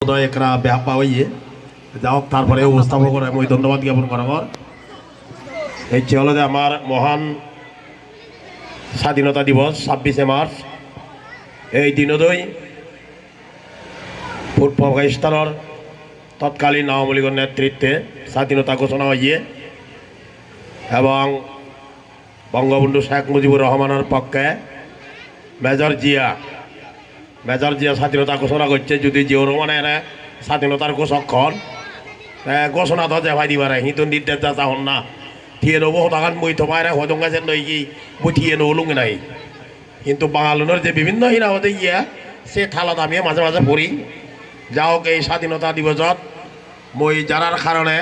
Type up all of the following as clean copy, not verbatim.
একরা ব্যাপা হইয়ে যাওক তারপরে উপস্থাপন করে আমি ধন্যবাদ জ্ঞাপন করার এই হলো যে আমার মহান স্বাধীনতা দিবস 26শে মার্চ এই দিনদই পূর্ব পাকিস্তানের তৎকালীন আওয়ামী লীগের নেতৃত্বে স্বাধীনতা ঘোষণা হইয়ে এবং বঙ্গবন্ধু শেখ মুজিবুর রহমানের পক্ষে মেজর জিয়া স্বাধীনতা ঘোষণা করছে। যদি জিয়র রহমানের স্বাধীনতার ঘোষক হন ঘোষণা তো যে ভাই দিবার হিন্দু নির্দেশ যা হন না ঠিয়ে নেবো তখন বই তো বাইরে হদং গেছেন নই কি বই ঠিয়ে নেবলুং নাই। কিন্তু বাঙালুনের যে বিভিন্ন হিনাবতে ইয়া সে থালত আমি মাঝে মাঝে পড়ি। যাওক এই স্বাধীনতা দিবসত মই জানার কারণে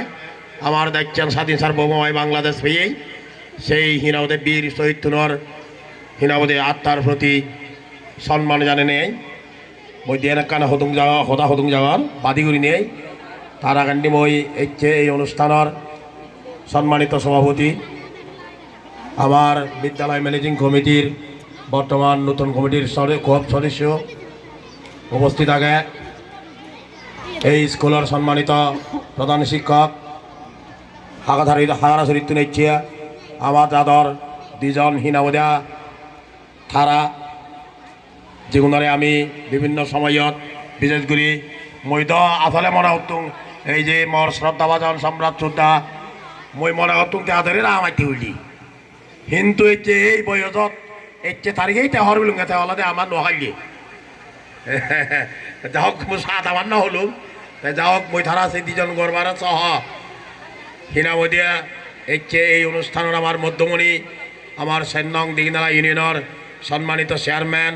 আমার দেখছেন স্বাধীন সার্বভৌময় বাংলাদেশ পেয়েই সেই হিনাবতে বীর শহীদ তুনর হিনাবতে আত্মার প্রতি সম্মান জানে নেই মই দিয়ে কানে হদুং যাওয়া হদা হদুং যাওয়ার বাদি করি নেই। তার আগান্ডি মই এই অনুষ্ঠানের সম্মানিত সভাপতি আমার বিদ্যালয় ম্যানেজিং কমিটির বর্তমান নতুন কমিটির সদস্য উপস্থিত আগে এই স্কুলের সম্মানিত প্রধান শিক্ষক হাগাধারা চরিত্র নিচ্ছে আমার দাদর দুজন হিনাবদা থারা যেগুলোরে আমি বিভিন্ন সময়ত বিশেষ করে মই তো আসলে মনে হতুং এই যে মোর শ্রদ্ধাভাজন সম্রাট শ্রদ্ধা মই মনে হতুং তাদের আমাইতে হইলি কিন্তু এই বয়সত তারিখেই তেহর বিলুং হলে আমার নহাইলি যাওক মই সাত আমার না হলুম যাওক মই ধারা সেই দুজন গড়বার সহ হিনাবদিয়া এই অনুষ্ঠানের আমার মধ্যমণি আমার সেনং দিঘনালা ইউনিয়নের সম্মানিত চেয়ারম্যান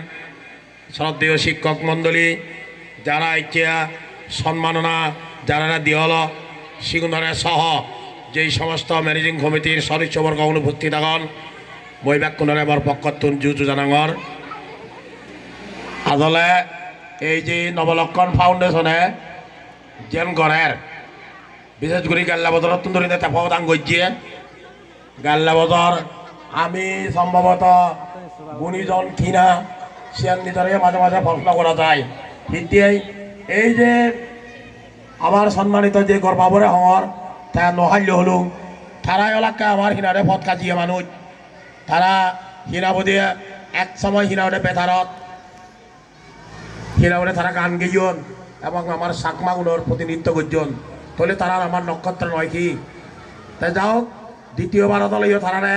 শ্রদ্ধেয় শিক্ষক মণ্ডলী যারা সম্মাননা যারা দিহল সিগুণরে সহ যেই সমস্ত ম্যানেজিং কমিটির সদস্যবর্গ অনুপস্থিত আগন মই ব্যাকুণরে বার পক্ষতুন জুজু জানাঙর আসলে এই যে নবলক্ষণ ফাউন্ডেশনে যেন গড়ের বিশেষ করে গাল্লা বদর ধরে তেপাদাং গজিয়ে গাল্লা বদর আমি সম্ভবত গুণীজন কিনা সিয়ান নিতরে মাঝে মাঝে প্রশ্ন করা যায়। এতিয়াই এই যে আমার সম্মানিত যে গর্বাবরে হওয়ার তা নহাল্য হলুম তারা এলাকা আমার হিনারে পথ কাজিয়ে মানুষ তারা হিনাবদে এক সময় হিনাবদে বেতারত হিনাবদে তারা গান গেইন এবং আমার সাকমাগুলোর প্রতিনিধিত্ব করছেন তাহলে তারা আমার নক্ষত্র নয় কি তাই যাও দ্বিতীয়বার দলীয় তারা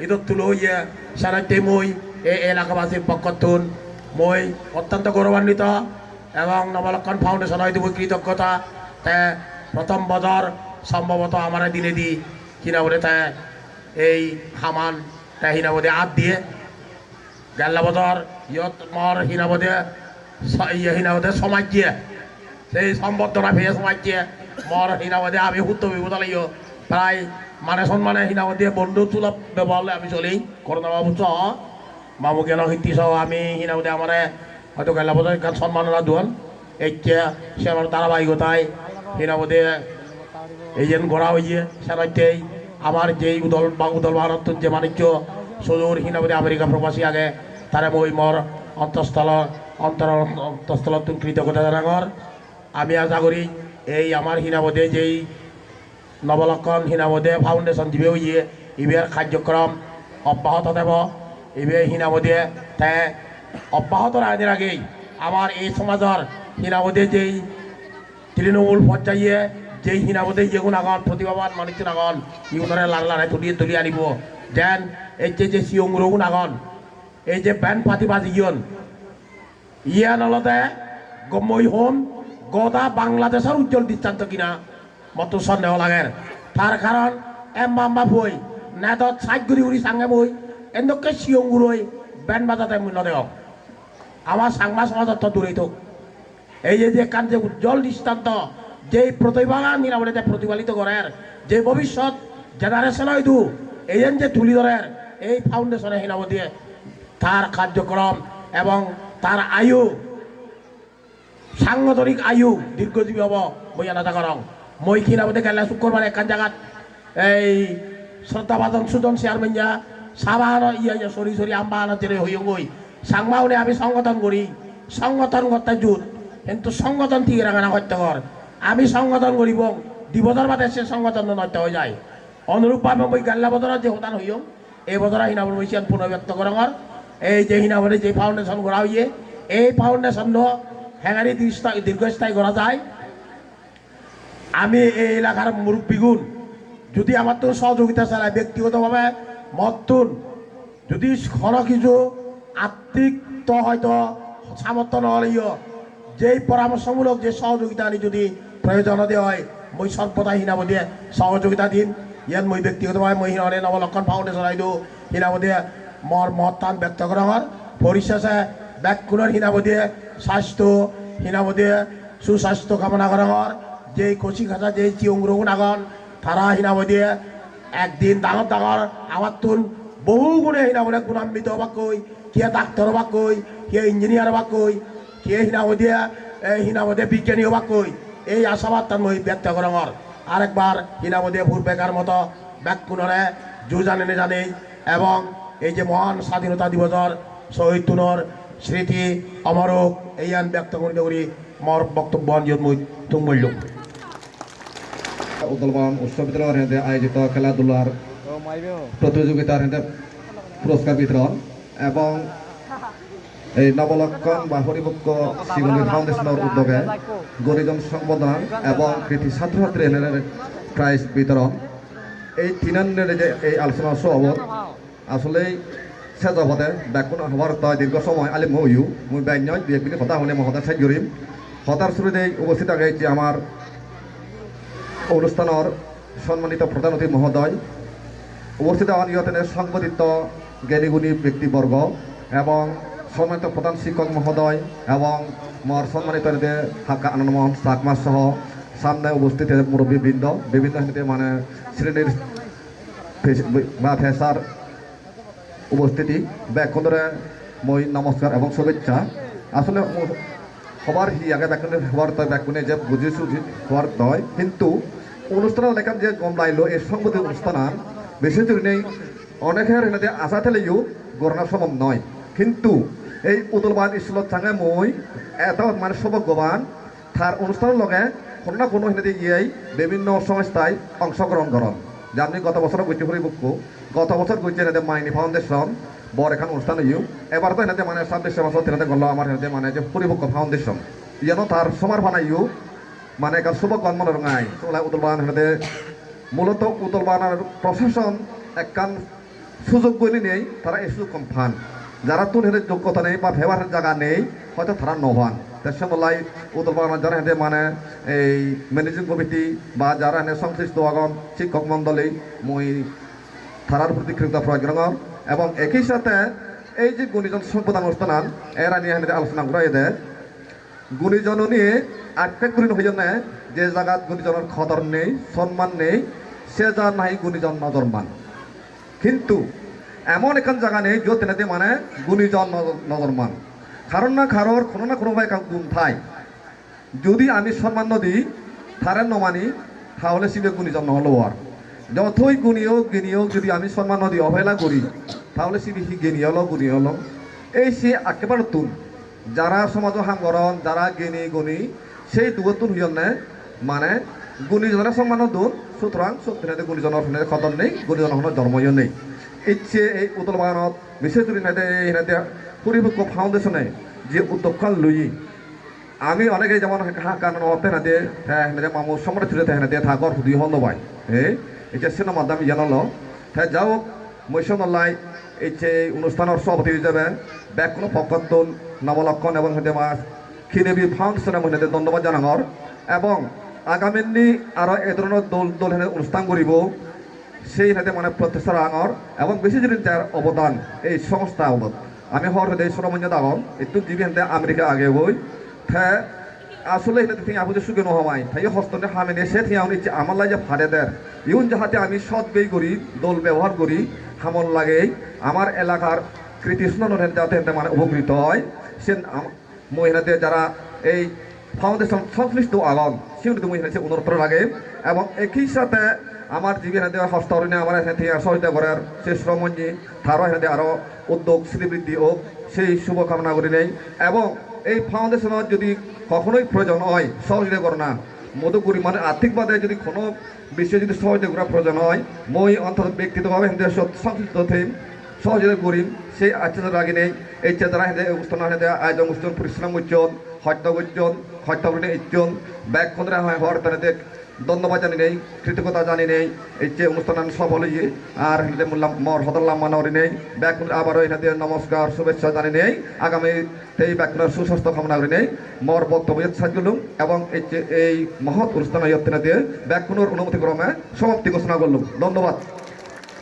ঈদত তুলো হইয়ে সারাইতে মই এই এলাকাবাসীর পক্ষতুন মই অত্যন্ত গৌরবান্বিত এবং নবলক্ষণ ফাউন্ডেশন হয়তো কৃতজ্ঞতা তে প্রথম বছর সম্ভবত আমার দিনে দি হিনাবদে তে এই হামান তে হিনাবদে আত দিয়ে গেল্লা বছর ইয়ত মর হিনাবদে হিনাবদে সমাজ দিয়ে সেই সম্বর্ধনা ভেয়ে সমাজ দিয়ে মর হিনাবদে আমি হুত্ত বিপদালাইও প্রায় মানে সম্মানে হিনাবদে বন্ধু তুলব ব্যবহার আমি চলি করোনা বাবু সহ মামু কেন হিতি সহ আমি হিনাবদে আমার হয়তো গেল্লা বছর সম্মাননা দুন সে আমার ধারাবাহিকতায় হিনাবদে এই যেন গড়া হইয়ে সেনাইতেই আমার যেই উদল ভারত যে বাণিজ্য সুদূর হিনাবদে আমেরিকা প্রবাসী আগে তারা মই মর অন্তঃস্থল কৃতজ্ঞতা জানাগর আমি আশা করি এই আমার হিনাবদে যেই নবলক্ষণ হিনাবদে ফাউন্ডেশন দিবে হইয়ে ইবের কার্যক্রম অব্যাহত দেব ইবে হিনাবদে তে অব্যাহত রাখদের আগেই আমার এই সমাজের হিনাবদে যেই তৃণমূল পর্যায়ে যেই হিনাবদে যেগুন আগন প্রতিভাবান মানুষের আগন ইউনরে লাল লাড়াই তুলিয়ে আনিব যেন এই যে সিয়ং রগুন আগন এই যে ব্যান্ড পাতি বাজি ইয়ান অলতে গমই হন গোটা বাংলাদেশের উজ্জ্বল দৃষ্টান্ত কিনা মতো সন্দেহ লাগে তার কারণ এম্বা বই নেদত সাইগুড়ি উড়ি সাঙ্গে বই এনেকে সিয়ং উড়ই ব্যান্ড বাজাতে মূল্য দেওক আমার সাংমা সমাজত তো দূরেই থাক এই যে কান যে উজ্জ্বল দৃষ্টান্ত যে প্রতিভা নিরাপদে প্রতিফলিত করার যে ভবিষ্যৎ জেনারেশন হয়তো এই যে তুলি ধরের এই ফাউন্ডেশনে হিনাবদে তার কার্যক্রম এবং তার আয়ু সাংগঠনিক আয়ু দীর্ঘজীবী হব মই আলাদা করং মই হিনাবদে গেলে শুক্রবার একান জায়গাত এই শ্রদ্ধাভাজন সুজন চেয়ারম্যান যা সাবান সরি আম্বা আনতে হইয় গই সাংমাউনে আমি সংগঠন করি সংগঠন করতে জুত কিন্তু সংগঠন ঠিক রাখা না করতে কর আমি সংগঠন করিব দিবসর বাদে সে সংগঠন নষ্ট হয়ে যায় অনুরূপভাবে ওই গাল্লা বদরার যে হতান হইও এই বদরা হিনাবর বৈশিয়ান পুনর্ব্যক্ত করার এই যে হিনাবরে যে ফাউন্ডেশন করা হইয়ে এই ফাউন্ডেশন হ্যাঙ্গারি দীর্ঘস্থায়ী করা যায় আমি এই এলাকার মুরব্বীগুণ যদি আমার তো সহযোগিতা চালায় ব্যক্তিগতভাবে মতুন যদি কোনো কিছু আর্থিক তো হয়তো সামর্থ্য নহলেও যেই পরামর্শমূলক যে সহযোগিতা আনি যদি প্রয়োজন দেওয়া হয় মই সর্বদা হিনাবদে সহযোগিতা দিন ইয়াত মই ব্যক্তিগতভাবে মই হিনাবদে নবলক্ষণ ফাউন্ডেশন আইদো হিনাবদে মর মহত্তান ব্যক্ত করা হয় পরিশেষে ব্যাকুণের হিনাবদে স্বাস্থ্য হিনাবদে সুস্বাস্থ্য কামনা করা হয় যে কচি খাঁচা যে চিংরগুণ আগন তারা হিনাবদে একদিন ডাঙর ডাঙর আমার তুন বহু গুণে হিনাবদে গুণান্বিত হবাক কই কে ডাক্তার হবাক কই কে ইঞ্জিনিয়ার হবাক কই কে হিনাবদে বিজ্ঞানী হবাক কই এই আশাবাদ তার মই ব্যক্ত করা হয় আরেকবার হিনাবদে ভূরবেকার মতো ব্যাকুণরে জু জানে জানে এবং এই যে মহান স্বাধীনতা দিবসর শহীদ তুনর স্মৃতি অমরক এই আন ব্যক্ত করি মর বক্তব্য মই তুম বলল উদলবান উৎসব বিতরণ আয়োজিত খেলাধুলার প্রতিযোগিতার পুরস্কার বিতরণ এবং এই নবলক্ষণ বা হরিভক্ত শিবলী ফাউন্ডেশনের উদ্যোগে গরিজন সংবর্ধনা এবং কৃতি ছাত্রছাত্রী প্রাইজ বিতরণ এই তিনান্নের যে এই আলোচনা সব আসলেই সেজবতে ব্যাকুণ হওয়ার তয় দীর্ঘ সময় আলি মইউ মুই ব্যান্যয় বিএপিনি হতা হনে মহতা সাই জরিম হতার শুরুতে উপস্থিত আগে যে আমার অনুষ্ঠানের সম্মানিত প্রধান অতিথি মহোদয় উপস্থিত অনিয়তনের সংগঠিত জ্ঞানীগুণী ব্যক্তিবর্গ এবং সম্মানিত প্রধান শিক্ষক মহোদয় এবং মর সম্মানিত হাক্কা আনন্দমোহন চাকমা সহ সামনে উপস্থিত মুরব্বীবৃন্দ বিভিন্ন মানে শ্রেণীর বা ফেসার উপস্থিতি ব্যাকুণরে মই নমস্কার এবং শুভেচ্ছা আসলে হবার আগে ব্যাকুণের হওয়ার তয় ব্যাকুণে যে বুঝিছু হওয়ার তয় কিন্তু অনুষ্ঠানের লেখান যে গম লাইলো এই সংবাদের অনুষ্ঠান বেশি জুড়ি নেই অনেকের এনে আশা থেলেও গণনা সম্ভব নয় কিন্তু এই উদলবান স্কুলত থাঙে মই এত মানে সৌভাগ্যবান তার অনুষ্ঠানের লগে কোনো না কোনো এনে ইয়েই বিভিন্ন সংস্থায় অংশগ্রহণ করেন যে আপনি গত বছর গৈতে হরিভক্ত গত বছর গৈতে এনে মাইনি ফাউন্ডেশন বড় এখন অনুষ্ঠান ইউ এবার তো এনে মানে 26 বছর এনে গেল আমার এনে মানে যে হরিভক্ত ফাউন্ডেশন যেন তার সমার বানাইও মানে এখন শুভকর্ম মনে রঙাই তোলা উদলবান এনে মূলত উদলবানার প্রশাসন একখান সুযোগ বলি নেই তারা এই সুযোগ কম ফান যারা তুন হেঁটে যোগ্যতা নেই বা ভেবার জায়গা নেই হয়তো তারা নভান তার সঙ্গে উদলবানার যারা হেঁটে মানে এই ম্যানেজিং কমিটি বা যারা এনে সংশ্লিষ্ট আগন শিক্ষক মণ্ডলী মই তারার প্রতি কৃতজ্ঞতা প্রয়োগ এবং একই সাথে এই যে গুণীজন সম্প্রদান অনুষ্ঠান এরা নিয়ে হেঁটে আলোচনা করা দেয় গুণীজন নিয়ে আটকেট করি হয়ে না যে জায়গাত গুণীজনের খদর নেই সম্মান নেই সে যা নাই গুণীজন নজরমান কিন্তু এমন এখন জায়গা নেই যত তেনাতে মানে গুণীজন নজরমান কারণ না কারোর কোনো না কোনো ভাই গুণ থাই যদি আমি সম্মান দিই তারে নমানি তাহলে সিবে গুণীজন নহলো আর যতই গুণী হোক যদি আমি সম্মান দিই অবহেলা করি তাহলে সিবি সি জ্ঞানী হলো গুণী হলো এই সে একেবারে তুন যারা সমাজ হামগরণ যারা জ্ঞানী গুণী সেই দুগতুন হইল নে মানে গুণীজনের সম্মান দুন সুতরাং সত্যি গুণীজনের খতম নেই গুণীজনের জন্মইও নেই ইচ্ছে এই উদলবাগানত বিশেষ করে এনাতে হরিভক্ত ফাউন্ডেশনে যে উদ্যোগখান লই আমি অনেকে যেমন কারণ হেনাতে হেনাতে মামু সম্রাট ছিল হেনাতে থাকর হুদি হল নবাই এই যে সিনেমার দামি জানালো হ্যাঁ যাও মৈশনল্লাই এই যে অনুষ্ঠানের সভাপতি হিসেবে ব্যাক কোনো পক্ষতুন নবলক্ষণ এবং হেঁটে মাস খিনেবি ফাউন্ডেশনের মধ্যে ধন্যবাদ জানাঙর এবং আগামী আরও এ ধরনের দল হেনে অনুষ্ঠান করিব সেই হেঁটে মানে প্রচেষ্টা আঙর এবং বেশি যদি যার অবদান এই সংস্থা অবদান আমি হর হেঁটে সরমঞ্জ দাগন একটু দিবি হেঁটে আমেরিকা আগে বই হ্যাঁ আসলে হেঁটে ঠিক আপনি সুখে নহমাই তাই হস্তনে হামেনে সে ঠিক আমি আমার লাগে ফাড়ে দেয় ইউন যাহাতে আমি সৎ ব্যয় করি দল ব্যবহার করি হামল লাগে আমার এলাকার কৃতিষ্ণ যাতে হেঁটে মানে উপকৃত হয় সে মহিলাদের যারা এই ফাউন্ডেশন সংশ্লিষ্ট আগন সেগুলি তুমি হেঁটে অনুরোধ লাগে এবং একই সাথে আমার জীবন হেঁটে হস্তরণে আমার হেঁটে সহায়তা করার সে শ্রমঞ্জি তারও হেঁটে আরও উদ্যোগ শ্রীবৃদ্ধি হোক সেই শুভকামনা করি নেই এবং এই ফাউন্ডেশনের যদি কখনোই প্রয়োজন হয় সহযোগিতা করে না মধুপুরি মানে আর্থিকভাবে যদি কোনো বিষয়ে যদি সহযোগিতা করার প্রয়োজন হয় মই অন্তত ব্যক্তিগতভাবে হিন্দু সংশ্লিষ্ট হতে সহযোগিতা করিম সেই আচ্ছা রাগি নেই এই চেতারা হিন্দে অনুষ্ঠান হিন্দে আয়োজন অনুষ্ঠান পরিশ্রম উজ্জ্বল হত্যা উজ্জ্বল হত্যা ইজ্জ্বল ব্যাগ খন্দ্রা হয় হওয়ার তাদের ধন্যবাদ জানি নেই কৃতজ্ঞতা জানি নেই এই যে অনুষ্ঠান সফল হয়ে আর হিন্দে বললাম মর হদল্লাম মানবরি নেই ব্যাগ আবারও এনাদের নমস্কার শুভেচ্ছা জানি নেই আগামী এই ব্যাকুণের সুস্বাস্থ্য কামনা করি নেই মর বক্তব্য সাহায্য এবং এই যে এই মহৎ অনুষ্ঠান দিয়ে ব্যাকুণের অনুমতি ক্রমে সমাপ্তি ঘোষণা করলাম ধন্যবাদ।